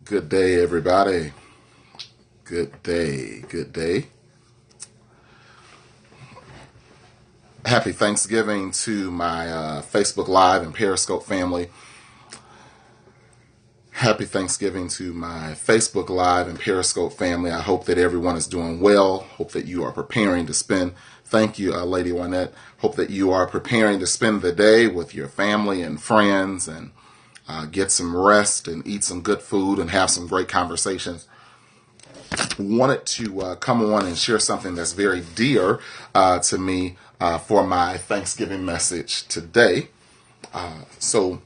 Good day, everybody. Good day. Good day. Happy Thanksgiving to my Facebook Live and Periscope family. Happy Thanksgiving to my Facebook Live and Periscope family. I hope that everyone is doing well. Hope that you are preparing to spend, thank you, Lady Juanette. Hope that you are preparing to spend the day with your family and friends and get some rest and eat some good food and have some great conversations. Wanted to come on and share something that's very dear to me for my Thanksgiving message today. So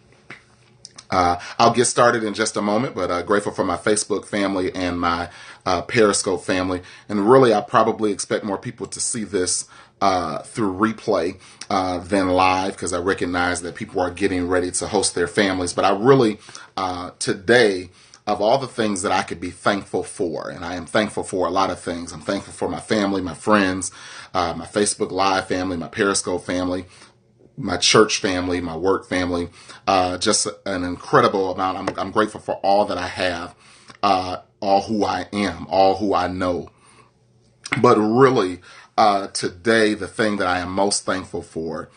I'll get started in just a moment, but grateful for my Facebook family and my Periscope family. And really, I probably expect more people to see this through replay than live, because I recognize that people are getting ready to host their families. But I really, today, of all the things that I could be thankful for, and I am thankful for a lot of things. I'm thankful for my family, my friends, my Facebook Live family, my Periscope family, my church family, my work family, just an incredible amount. I'm grateful for all that I have, all who I am, all who I know. But really, today, the thing that I am most thankful for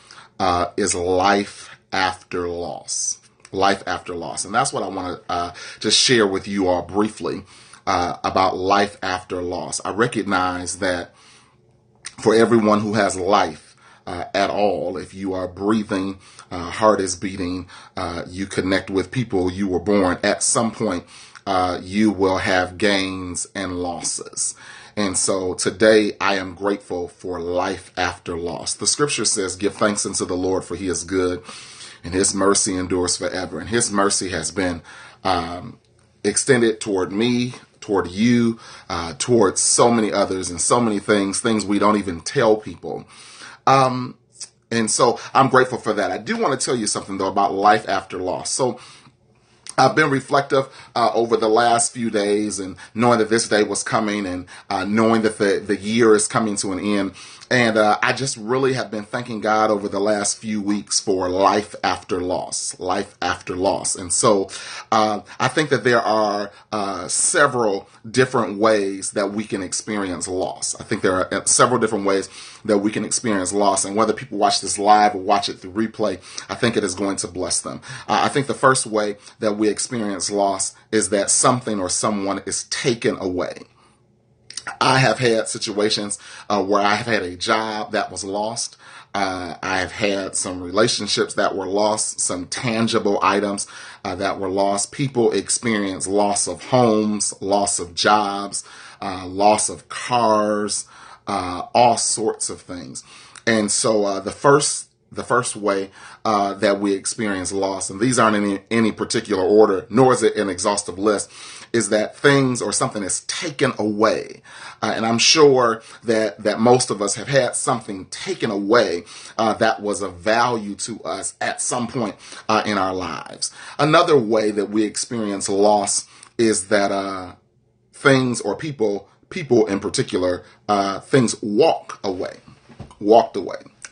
is life after loss. Life after loss. And that's what I want to just share with you all briefly about life after loss. I recognize that for everyone who has life at all, if you are breathing, heart is beating, you connect with people, you were born, at some point you will have gains and losses. And so today I am grateful for life after loss. The scripture says, give thanks unto the Lord, for he is good, and his mercy endures forever. And his mercy has been extended toward me, toward you, toward so many others, and so many things we don't even tell people. And so I'm grateful for that. I do want to tell you something, though, about life after loss. So I've been reflective over the last few days, and knowing that this day was coming, and knowing that the year is coming to an end. And I just really have been thanking God over the last few weeks for life after loss, life after loss. And so I think that there are several different ways that we can experience loss. I think there are several different ways that we can experience loss. And whether people watch this live or watch it through replay, I think it is going to bless them. I think the first way that we experience loss is that something or someone is taken away. I have had situations where I have had a job that was lost. I have had some relationships that were lost, some tangible items that were lost. People experience loss of homes, loss of jobs, loss of cars, all sorts of things. And so the first way that we experience loss, and these aren't in any particular order, nor is it an exhaustive list, is that things or something is taken away. And I'm sure that most of us have had something taken away that was of value to us at some point in our lives. Another way that we experience loss is that things or people in particular, things walked away.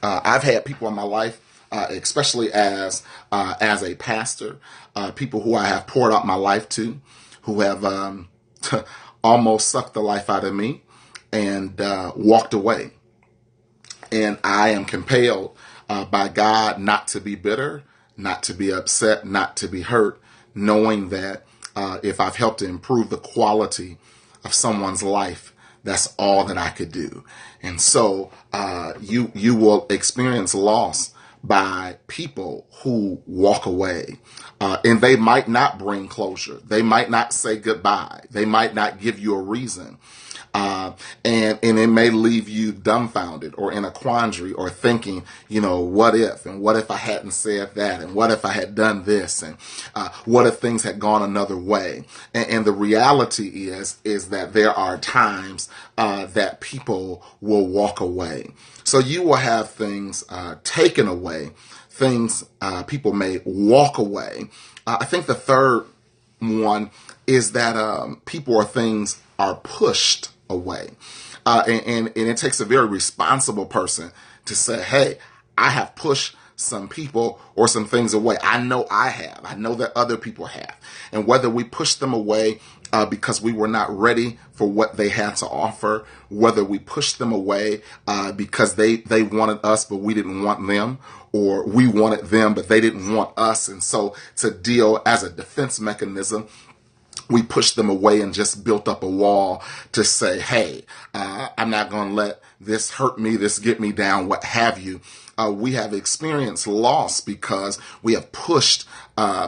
I've had people in my life, especially as a pastor, people who I have poured out my life to, who have almost sucked the life out of me and walked away. And I am compelled by God not to be bitter, not to be upset, not to be hurt, knowing that if I've helped to improve the quality of someone's life, that's all that I could do. And so you will experience loss by people who walk away. And they might not bring closure. They might not say goodbye. They might not give you a reason. And it may leave you dumbfounded or in a quandary or thinking, what if I hadn't said that? And what if I had done this? And what if things had gone another way? And the reality is that there are times that people will walk away. So you will have things taken away, things people may walk away. I think the third one is that people or things are pushed away. And it takes a very responsible person to say, hey, I have pushed some people or some things away. I know I have. I know that other people have. And whether we push them away because we were not ready for what they had to offer, whether we pushed them away because they wanted us but we didn't want them, or we wanted them but they didn't want us. And so to deal as a defense mechanism, we pushed them away and just built up a wall to say, hey, I'm not going to let this hurt me, this get me down, what have you. We have experienced loss because we have pushed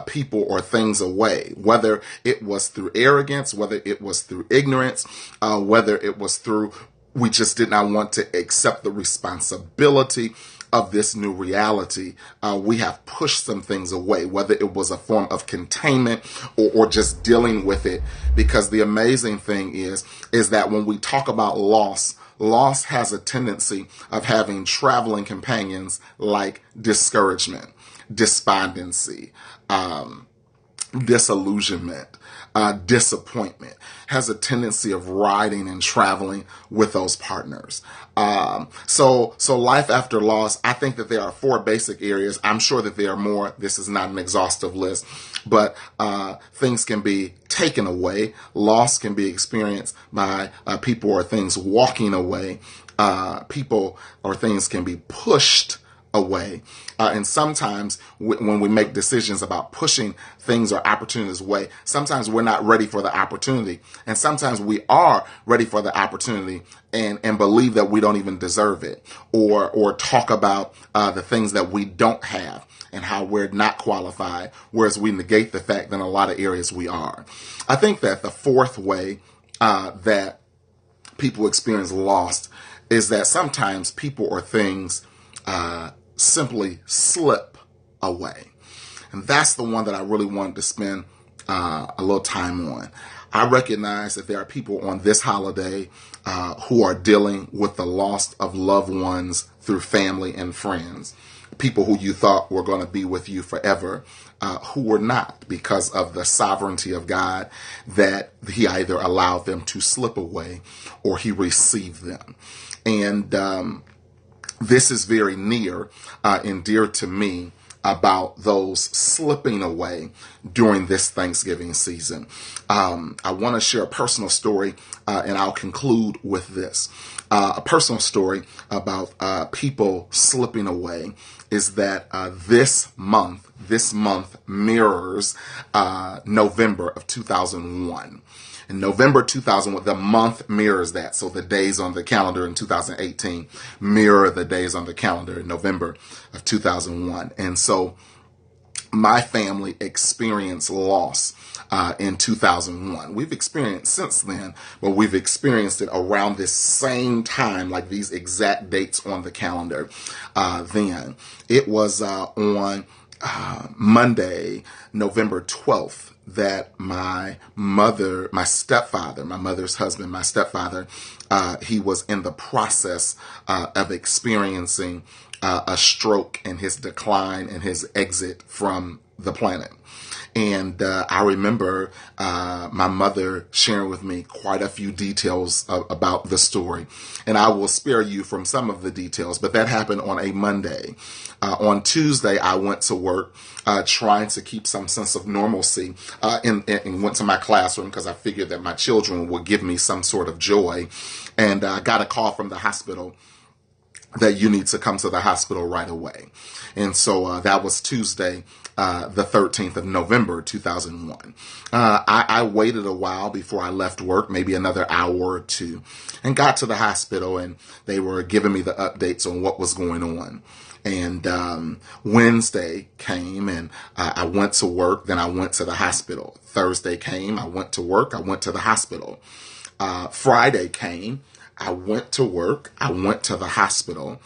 people or things away, whether it was through arrogance, whether it was through ignorance, whether it was through we just did not want to accept the responsibility of this new reality. We have pushed some things away, whether it was a form of containment or just dealing with it. Because the amazing thing is that when we talk about loss has a tendency of having traveling companions like discouragement, despondency, disillusionment, disappointment, has a tendency of riding and traveling with those partners. So life after loss, I think that there are 4 basic areas. I'm sure that there are more. This is not an exhaustive list, but things can be taken away. Loss can be experienced by people or things walking away. People or things can be pushed away. And sometimes when we make decisions about pushing things or opportunities away, sometimes we're not ready for the opportunity. And sometimes we are ready for the opportunity and believe that we don't even deserve it, or talk about the things that we don't have and how we're not qualified, whereas we negate the fact that in a lot of areas we are. I think that the 4th way that people experience loss is that sometimes people or things simply slip away. And that's the one that I really wanted to spend a little time on. I recognize that there are people on this holiday who are dealing with the loss of loved ones through family and friends, people who you thought were going to be with you forever, who were not, because of the sovereignty of God, that he either allowed them to slip away or he received them. And this is very near and dear to me about those slipping away during this Thanksgiving season. I want to share a personal story, and I'll conclude with this. A personal story about people slipping away is that this month mirrors November of 2001. In November 2001, the month mirrors that. So the days on the calendar in 2018 mirror the days on the calendar in November of 2001. And so my family experienced loss in 2001. We've experienced since then, but we've experienced it around this same time, like these exact dates on the calendar. Then it was on Monday, November 12th, that my stepfather, my mother's husband, my stepfather, he was in the process of experiencing a stroke and his decline and his exit from the planet. And I remember my mother sharing with me quite a few details about the story. And I will spare you from some of the details, but that happened on a Monday. On Tuesday, I went to work trying to keep some sense of normalcy and went to my classroom because I figured that my children would give me some sort of joy. And I got a call from the hospital that you need to come to the hospital right away. And so that was Tuesday, the 13th of November, 2001. I waited a while before I left work, maybe another hour or two, and got to the hospital, and they were giving me the updates on what was going on. And Wednesday came, and I went to work, then I went to the hospital. Thursday came, I went to work, I went to the hospital. Friday came, I went to work, I went to the hospital.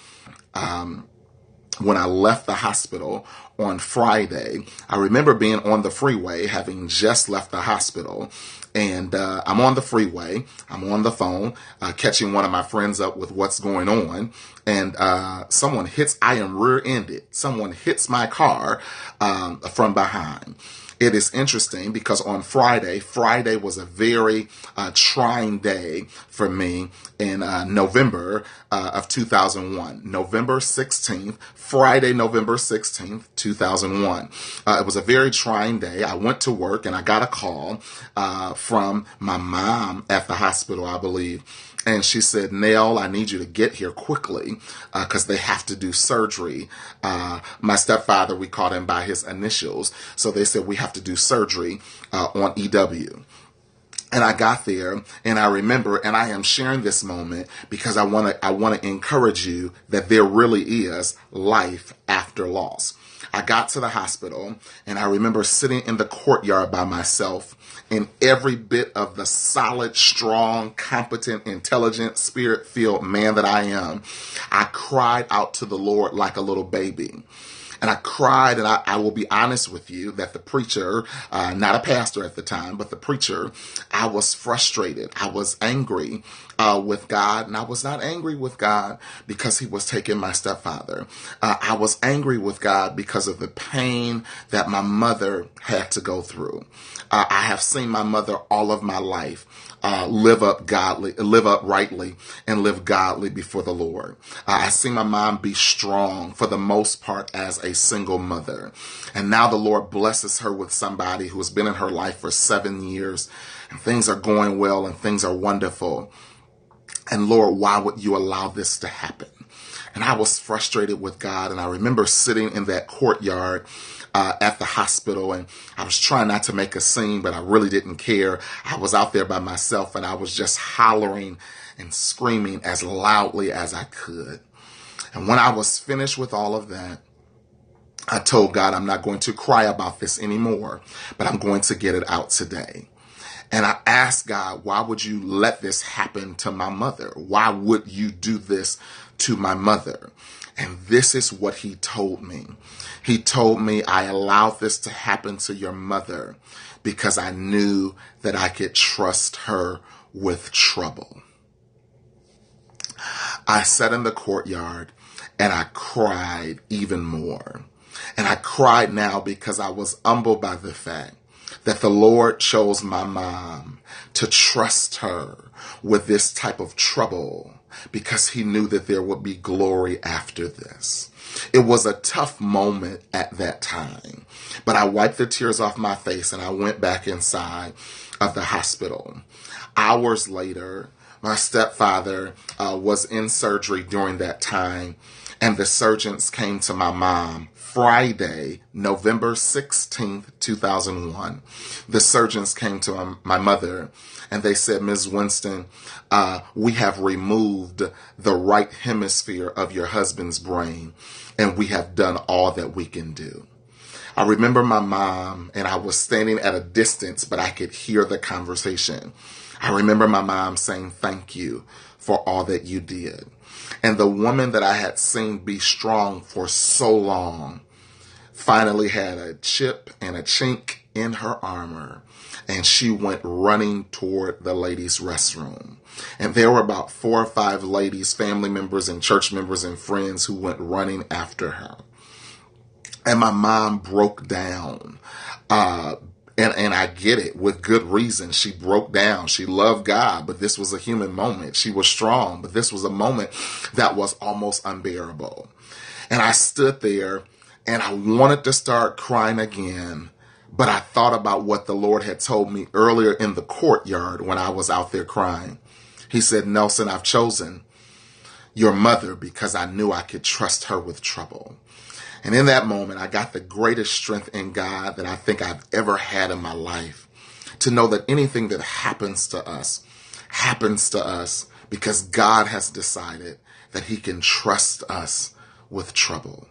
When I left the hospital on Friday, I remember being on the freeway, having just left the hospital, and I'm on the freeway, I'm on the phone, catching one of my friends up with what's going on, and I am rear-ended. Someone hits my car from behind. It is interesting because on Friday was a very trying day for me in November of 2001. November 16th, Friday, November 16th, 2001. It was a very trying day. I went to work and I got a call from my mom at the hospital, I believe. And she said, Nell, I need you to get here quickly because they have to do surgery. My stepfather, we called him by his initials. So they said, we have to do surgery on EW. And I got there and I remember, and I am sharing this moment because I want to encourage you that there really is life after loss. I got to the hospital and I remember sitting in the courtyard by myself, and every bit of the solid, strong, competent, intelligent, spirit-filled man that I am, I cried out to the Lord like a little baby. And I cried, and I will be honest with you that the preacher, not a pastor at the time, but the preacher, I was frustrated. I was angry with God, and I was not angry with God because he was taking my stepfather. I was angry with God because of the pain that my mother had to go through. I have seen my mother all of my life live uprightly, and live godly before the Lord. I see my mom be strong for the most part as a single mother. And now the Lord blesses her with somebody who has been in her life for 7 years, and things are going well and things are wonderful. And Lord, why would you allow this to happen? And I was frustrated with God. And I remember sitting in that courtyard at the hospital, and I was trying not to make a scene, but I really didn't care. I was out there by myself and I was just hollering and screaming as loudly as I could. And when I was finished with all of that, I told God, I'm not going to cry about this anymore, but I'm going to get it out today. And I asked God, why would you let this happen to my mother? Why would you do this to my mother? And this is what he told me. He told me, I allowed this to happen to your mother because I knew that I could trust her with trouble. I sat in the courtyard and I cried even more. And I cried now because I was humbled by the fact that the Lord chose my mom to trust her with this type of trouble because he knew that there would be glory after this. It was a tough moment at that time, but I wiped the tears off my face and I went back inside of the hospital. Hours later, my stepfather was in surgery during that time, and the surgeons came to my mom Friday, November 16th, 2001. The surgeons came to my mother and they said, Ms. Winston, we have removed the right hemisphere of your husband's brain, and we have done all that we can do. I remember my mom, and I was standing at a distance, but I could hear the conversation. I remember my mom saying, thank you for all that you did. And the woman that I had seen be strong for so long finally had a chip and a chink in her armor, and she went running toward the ladies' restroom. And there were about 4 or 5 ladies, family members and church members and friends who went running after her. And my mom broke down. And I get it, with good reason. She broke down. She loved God, but this was a human moment. She was strong, but this was a moment that was almost unbearable. And I stood there and I wanted to start crying again, but I thought about what the Lord had told me earlier in the courtyard when I was out there crying. He said, Nelson, I've chosen your mother because I knew I could trust her with trouble. And in that moment, I got the greatest strength in God that I think I've ever had in my life, to know that anything that happens to us because God has decided that he can trust us with trouble.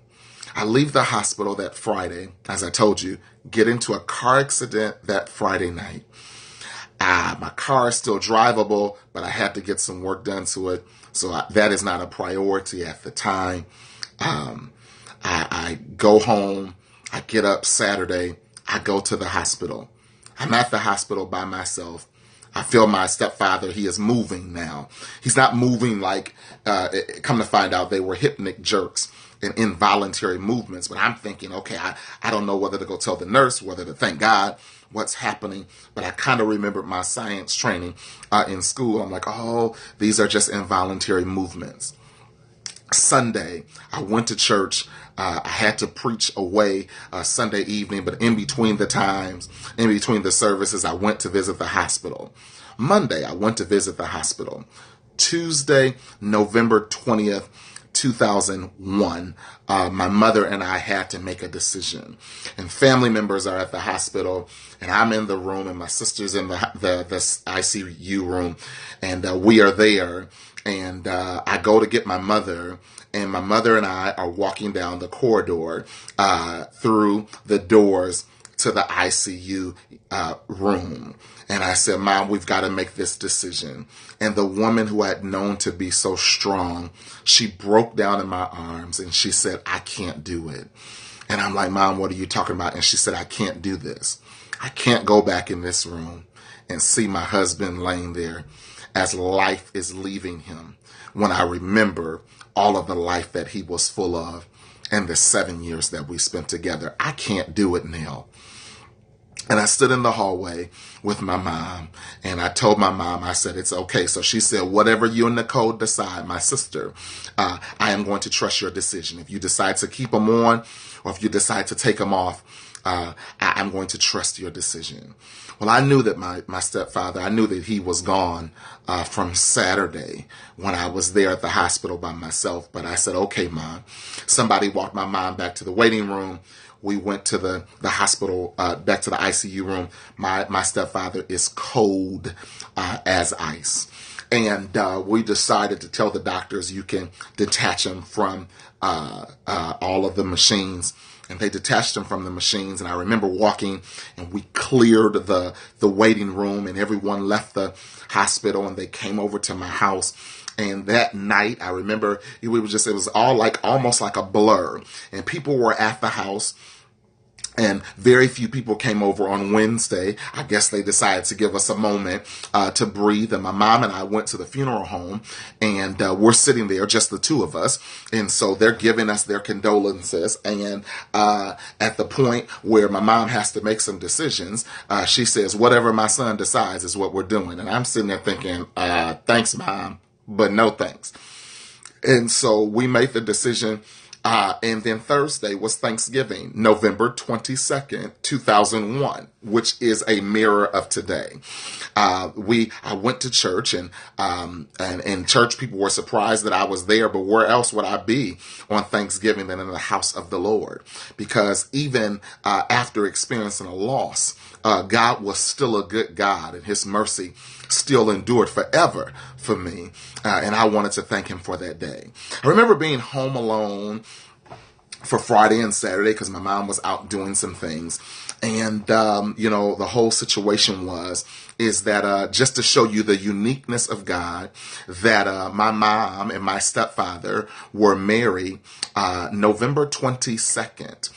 I leave the hospital that Friday, as I told you, get into a car accident that Friday night. My car is still drivable, but I had to get some work done to it. So that is not a priority at the time. I go home, I get up Saturday, I go to the hospital. I'm at the hospital by myself. I feel my stepfather, he is moving now. He's not moving like, come to find out they were hypnic jerks. and involuntary movements. But I'm thinking, okay, I don't know whether to go tell the nurse, whether to thank God, what's happening. But I kind of remembered my science training in school. I'm like, oh, these are just involuntary movements. Sunday, I went to church. I had to preach away Sunday evening, but in between the times, in between the services, I went to visit the hospital. Monday, I went to visit the hospital. Tuesday, November 20th, 2001, my mother and I had to make a decision. And family members are at the hospital, and I'm in the room, and my sister's in the ICU room, and we are there. And I go to get my mother, and my mother and I are walking down the corridor through the doors to the ICU room. And I said, Mom, we've got to make this decision. And the woman who I had known to be so strong, she broke down in my arms and she said, I can't do it. And I'm like, Mom, what are you talking about? And she said, I can't do this. I can't go back in this room and see my husband laying there as life is leaving him when I remember all of the life that he was full of and the 7 years that we spent together. I can't do it, Neil. And I stood in the hallway with my mom, and I told my mom, I said, it's okay. So she said, whatever you and Nicole decide, my sister, I am going to trust your decision. If you decide to keep them on, or if you decide to take them off, I'm going to trust your decision. Well, I knew that my stepfather, I knew that he was gone from Saturday when I was there at the hospital by myself. But I said, okay, Mom. Somebody walked my mom back to the waiting room. We went to the hospital, back to the ICU room. My stepfather is cold as ice. And we decided to tell the doctors you can detach him from all of the machines. And they detached him from the machines. And I remember walking, and we cleared the waiting room, and everyone left the hospital, and they came over to my house. And that night, I remember it was all like almost like a blur. And people were at the house, and very few people came over on Wednesday. I guess they decided to give us a moment to breathe. And my mom and I went to the funeral home, and we're sitting there, just the two of us. And so they're giving us their condolences. And at the point where my mom has to make some decisions, she says, whatever my son decides is what we're doing. And I'm sitting there thinking, thanks, Mom, but no thanks. And so we made the decision. And then Thursday was Thanksgiving, November 22nd, 2001, which is a mirror of today. I went to church, and in church people were surprised that I was there, but where else would I be on Thanksgiving than in the house of the Lord? Because even after experiencing a loss, God was still a good God, and his mercy still endured forever for me. And I wanted to thank him for that day. I remember being home alone for Friday and Saturday because my mom was out doing some things. And, the whole situation is that just to show you the uniqueness of God, that my mom and my stepfather were married November 22nd.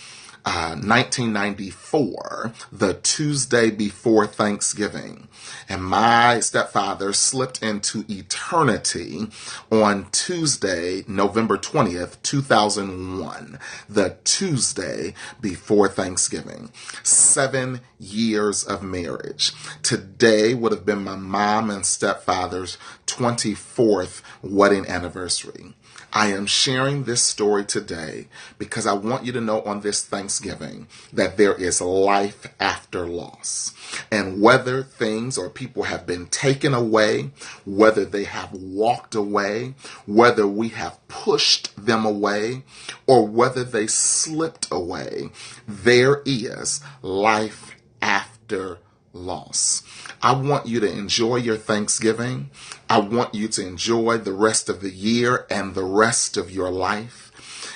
1994, the Tuesday before Thanksgiving. And my stepfather slipped into eternity on Tuesday, November 20th, 2001, the Tuesday before Thanksgiving. 7 years of marriage. Today would have been my mom and stepfather's 24th wedding anniversary. I am sharing this story today because I want you to know on this Thanksgiving that there is life after loss. And whether things or people have been taken away, whether they have walked away, whether we have pushed them away, or whether they slipped away, there is life after loss. I want you to enjoy your Thanksgiving. I want you to enjoy the rest of the year and the rest of your life,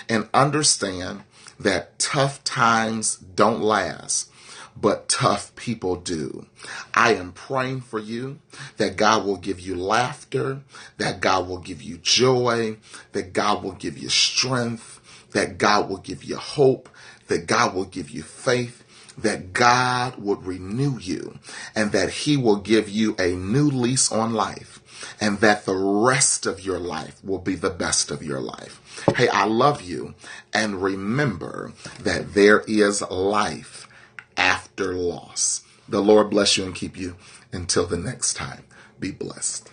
and understand that tough times don't last, but tough people do. I am praying for you that God will give you laughter, that God will give you joy, that God will give you strength, that God will give you hope, that God will give you faith, that God would renew you, and that he will give you a new lease on life. and that the rest of your life will be the best of your life. Hey, I love you, and remember that there is life after loss. The Lord bless you and keep you until the next time. Be blessed.